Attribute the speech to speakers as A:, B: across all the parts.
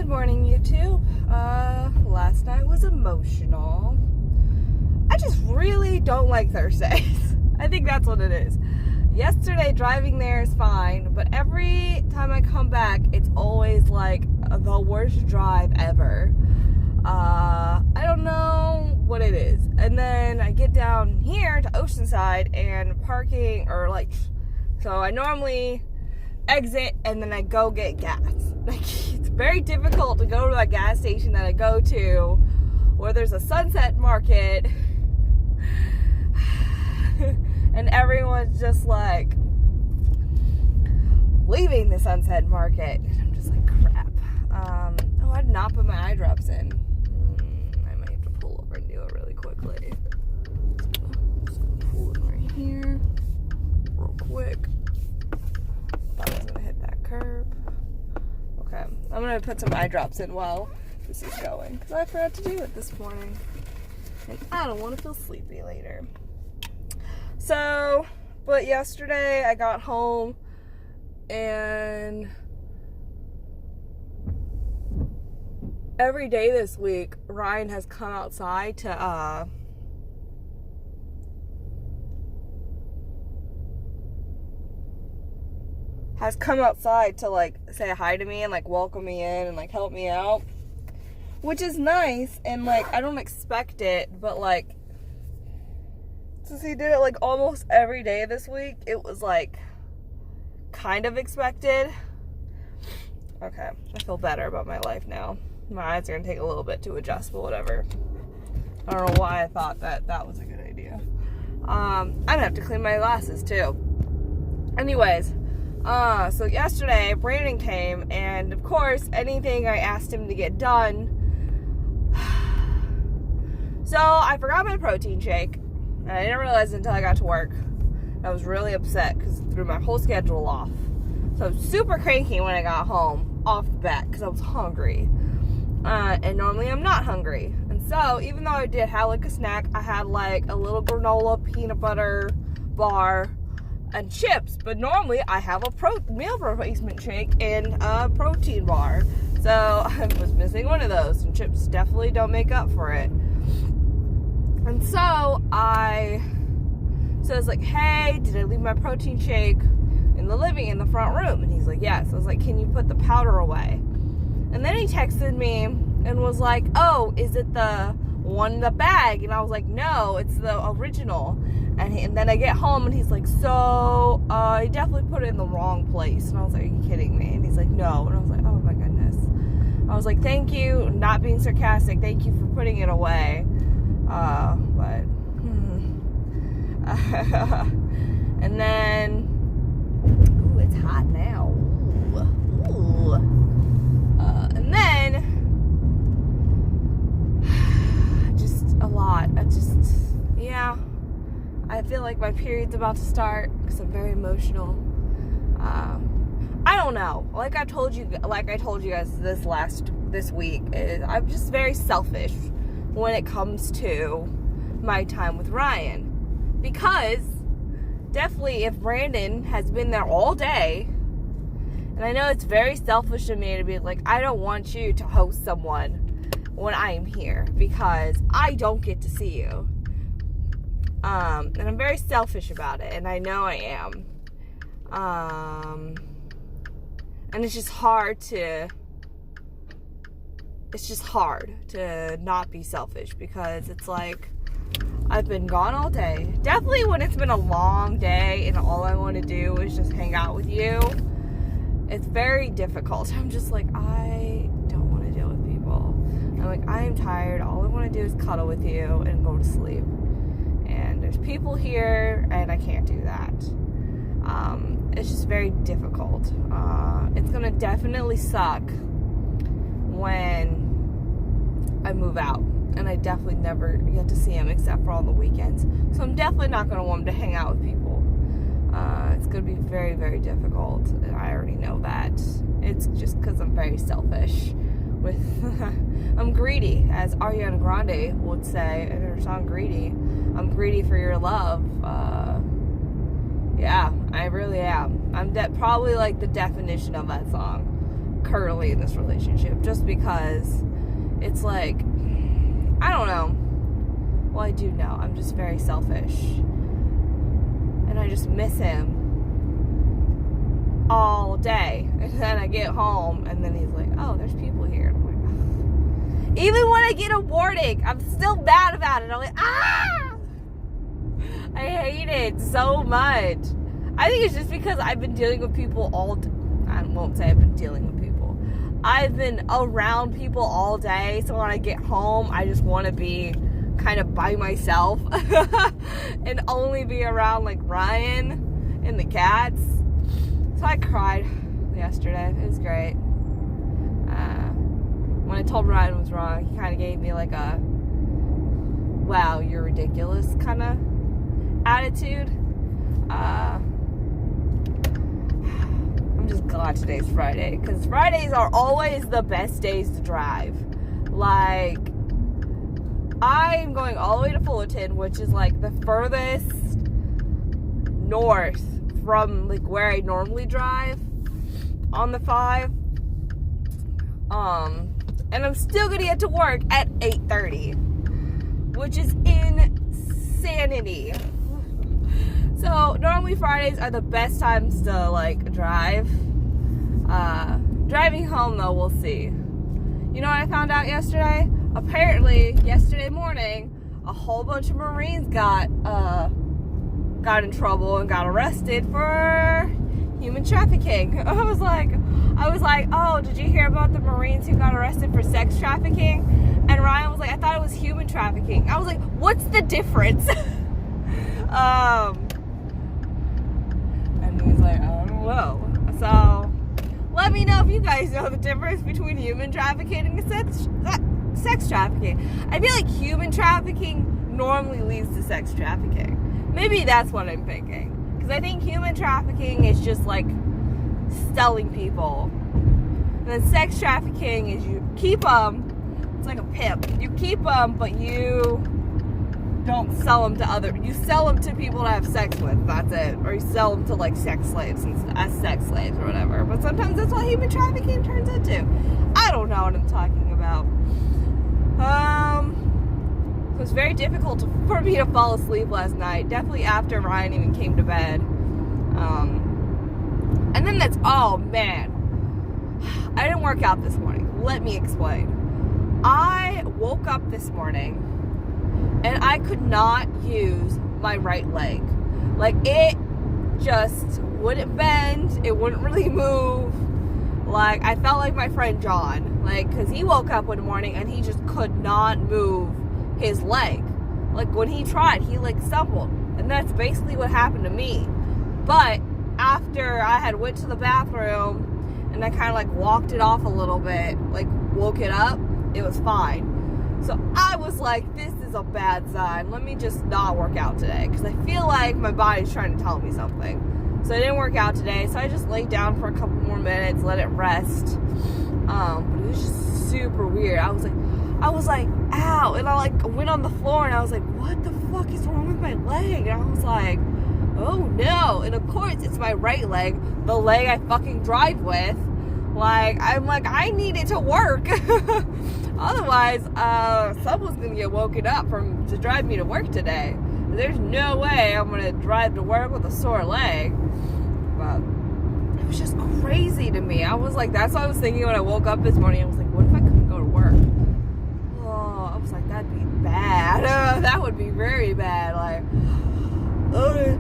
A: Good morning, YouTube. Last night was emotional. I just really don't like Thursdays. I think that's what it is. Yesterday, driving there is fine, but every time I come back, it's always like the worst drive ever. I don't know what it is. And then I get down here to Oceanside and parking, so I normally exit and then I go get gas. It's very difficult to go to that gas station that I go to where there's a Sunset Market and everyone's just like leaving the Sunset Market. And I'm just like, crap. I did not put my eye drops in. I might have to pull over and do it really quickly. Just gonna pull in right here real quick. Thought I was gonna hit that curb. Okay, I'm gonna put some eye drops in while this is going because I forgot to do it this morning, and I don't want to feel sleepy later. So, but yesterday I got home and every day this week Ryan has come outside to like say hi to me and like welcome me in and like help me out, which is nice. And like I don't expect it, but like since he did it like almost every day this week, it was like kind of expected. Okay, I feel better about my life now. My eyes are gonna take a little bit to adjust, but whatever. I don't know why I thought that was a good idea. I'd have to clean my glasses too. Anyways, so yesterday Brandon came, and of course anything I asked him to get done. So I forgot my protein shake, and I didn't realize it until I got to work. I was really upset because it threw my whole schedule off. So I was super cranky when I got home off the bat because I was hungry. And normally I'm not hungry. And so even though I did have like a snack, I had like a little granola peanut butter bar and chips. But normally I have a meal replacement shake and a protein bar. So I was missing one of those, and chips definitely don't make up for it. And so I was like, hey, did I leave my protein shake in the front room? And he's like, yes. I was like, can you put the powder away? And then he texted me and was like, oh, is it the one in the bag? And I was like, no, it's the original. And then I get home and he's like, so I definitely put it in the wrong place. And I was like, are you kidding me? And he's like, no. And I was like, oh my goodness. I was like, thank you, not being sarcastic, thank you for putting it away. And then, ooh, it's hot now. Ooh. And then, just a lot. I feel like my period's about to start because I'm very emotional. I don't know. Like I told you guys this week, I'm just very selfish when it comes to my time with Ryan. Because definitely if Brandon has been there all day, and I know it's very selfish of me to be like, I don't want you to host someone when I am here because I don't get to see you. And I'm very selfish about it, and I know I am. And it's just hard to not be selfish because it's like, I've been gone all day. Definitely when it's been a long day and all I want to do is just hang out with you, it's very difficult. I'm just like, I don't want to deal with people. I'm like, I am tired. All I want to do is cuddle with you and go to sleep. And there's people here and I can't do that. It's just very difficult. It's going to definitely suck when I move out. And I definitely never get to see him except for on the weekends. So I'm definitely not going to want him to hang out with people. It's going to be very, very difficult. I already know that. It's just because I'm very selfish. I'm greedy, as Ariana Grande would say in her song Greedy. I'm greedy for your love. Yeah, I really am. I'm probably like the definition of that song. currently in this relationship, just because it's like, I don't know. Well, I do know. I'm just very selfish. And I just miss him all day. And then I get home, and then he's like, oh, there's people here. And I'm like, oh. Even when I get a warning, I'm still mad about it. I'm like, ah! I hate it so much. I think it's just because I've been dealing with people I won't say I've been dealing with people. I've been around people all day, so when I get home, I just want to be kind of by myself and only be around like Ryan and the cats. So I cried yesterday. It was great. When I told Ryan was wrong, he kind of gave me like a, wow, you're ridiculous kind of attitude. I'm just glad today's Friday, because Fridays are always the best days to drive. Like, I'm going all the way to Fullerton, which is like the furthest north from like where I normally drive on the 5. And I'm still gonna get to work at 8:30, which is insanity. So normally Fridays are the best times to like drive. Driving home though, we'll see. You know what I found out yesterday? Apparently yesterday morning, a whole bunch of Marines got in trouble and got arrested for human trafficking. I was like, oh, did you hear about the Marines who got arrested for sex trafficking? And Ryan was like, I thought it was human trafficking. I was like, what's the difference? And he's like, I don't know. So let me know if you guys know the difference between human trafficking and sex trafficking. I feel like human trafficking normally leads to sex trafficking. Maybe that's what I'm thinking. Because I think human trafficking is just like selling people. And then sex trafficking is you keep them. It's like a pimp. You keep them, but you don't sell them to you sell them to people to have sex with. That's it. Or you sell them to like sex slaves as sex slaves or whatever. But sometimes that's what human trafficking turns into. I don't know what I'm talking about. It was very difficult for me to fall asleep last night. Definitely after Ryan even came to bed. And then oh man, I didn't work out this morning. Let me explain. I woke up this morning and I could not use my right leg. Like, it just wouldn't bend. It wouldn't really move. Like, I felt like my friend John. Like, because he woke up one morning and he just could not move his leg. Like, when he tried, he, like, stumbled. And that's basically what happened to me. But after I had went to the bathroom and I kind of, like, walked it off a little bit, like, woke it up, it was fine. So I was like, this is a bad sign. Let me just not work out today. Because I feel like my body's trying to tell me something. So I didn't work out today. So I just laid down for a couple more minutes, let it rest. But it was just super weird. I was like, ow. And I like went on the floor and I was like, what the fuck is wrong with my leg? And I was like, oh no. And of course it's my right leg. The leg I fucking drive with. Like, I'm like, I need it to work. Otherwise, someone's gonna get woken up to drive me to work today. There's no way I'm gonna drive to work with a sore leg. But it was just crazy to me. I was like, that's what I was thinking when I woke up this morning. I was like, what if I couldn't go to work? Oh, I was like, that'd be bad. That would be very bad. Like, okay.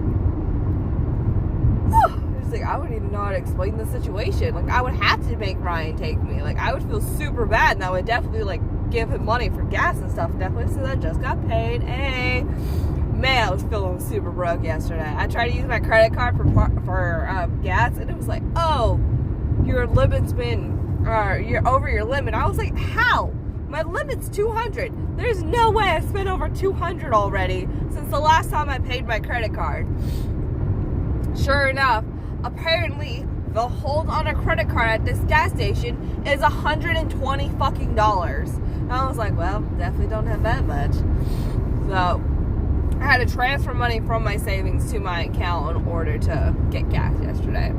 A: I wouldn't even know how to explain the situation. Like, I would have to make Ryan take me. Like, I would feel super bad, and I would definitely, like, give him money for gas and stuff. Definitely since I just got paid. Hey, man, I was feeling super broke yesterday. I tried to use my credit card for gas, and it was like, oh, your limit's you're over your limit. I was like, how? My limit's $200. There's no way I've spent over $200 already since the last time I paid my credit card. Sure enough, apparently the hold on a credit card at this gas station is $120 fucking dollars. And I was like, well, definitely don't have that much. So I had to transfer money from my savings to my account in order to get gas yesterday.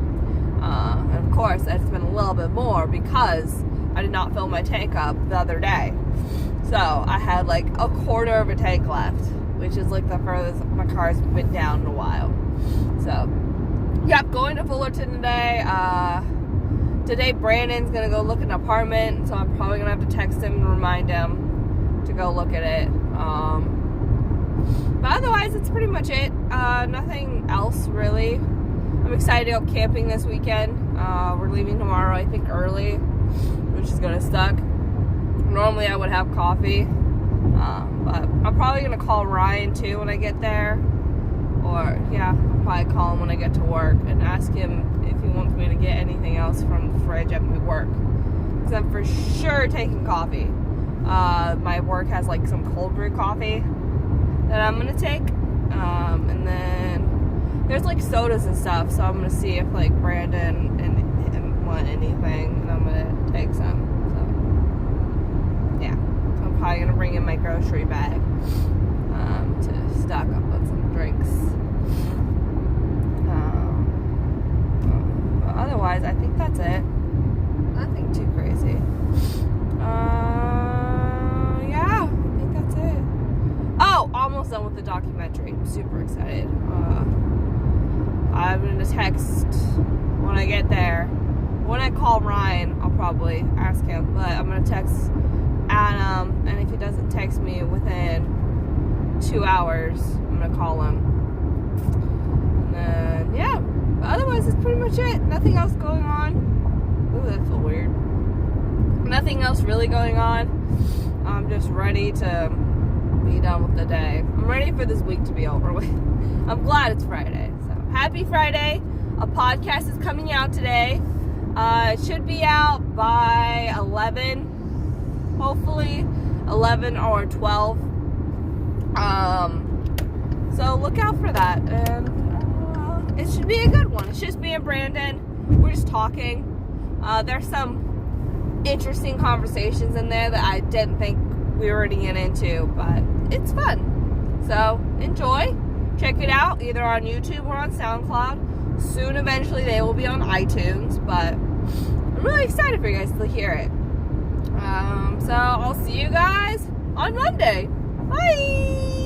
A: And of course, it's been a little bit more because I did not fill my tank up the other day. So I had like a quarter of a tank left, which is like the furthest my car's been down in a while. So, yep, going to Fullerton today. Today Brandon's gonna go look at an apartment, so I'm probably gonna have to text him and remind him to go look at it. But otherwise, that's pretty much it. Nothing else really. I'm excited to go camping this weekend. We're leaving tomorrow, I think, early, which is gonna suck. Normally I would have coffee, but I'm probably gonna call Ryan too when I get there. Or yeah, I'll probably call him when I get to work and ask him if he wants me to get anything else from the fridge at my work. Because I'm for sure taking coffee. My work has like some cold brew coffee that I'm gonna take. And then there's like sodas and stuff, so I'm gonna see if like Brandon and him want anything, and I'm gonna take some. So yeah, so I'm probably gonna bring in my grocery bag to stock up on some drinks. Otherwise, I think that's it. Nothing too crazy. Yeah, I think that's it. Oh, almost done with the documentary. I'm super excited. I'm going to text when I get there. When I call Ryan, I'll probably ask him. But I'm going to text Adam, and if he doesn't text me within 2 hours, I'm going to call him. And then, yeah. But otherwise, that's pretty much it. Nothing else going on. Ooh, that felt weird. Nothing else really going on. I'm just ready to be done with the day. I'm ready for this week to be over with. I'm glad it's Friday. So, happy Friday. A podcast is coming out today. It should be out by 11. Hopefully, 11 or 12. So, look out for that. And it should be a good one. It's just me and Brandon. We're just talking. There's some interesting conversations in there that I didn't think we were going to get into, but it's fun. So enjoy. Check it out either on YouTube or on SoundCloud. Soon, eventually, they will be on iTunes, but I'm really excited for you guys to hear it. So I'll see you guys on Monday. Bye!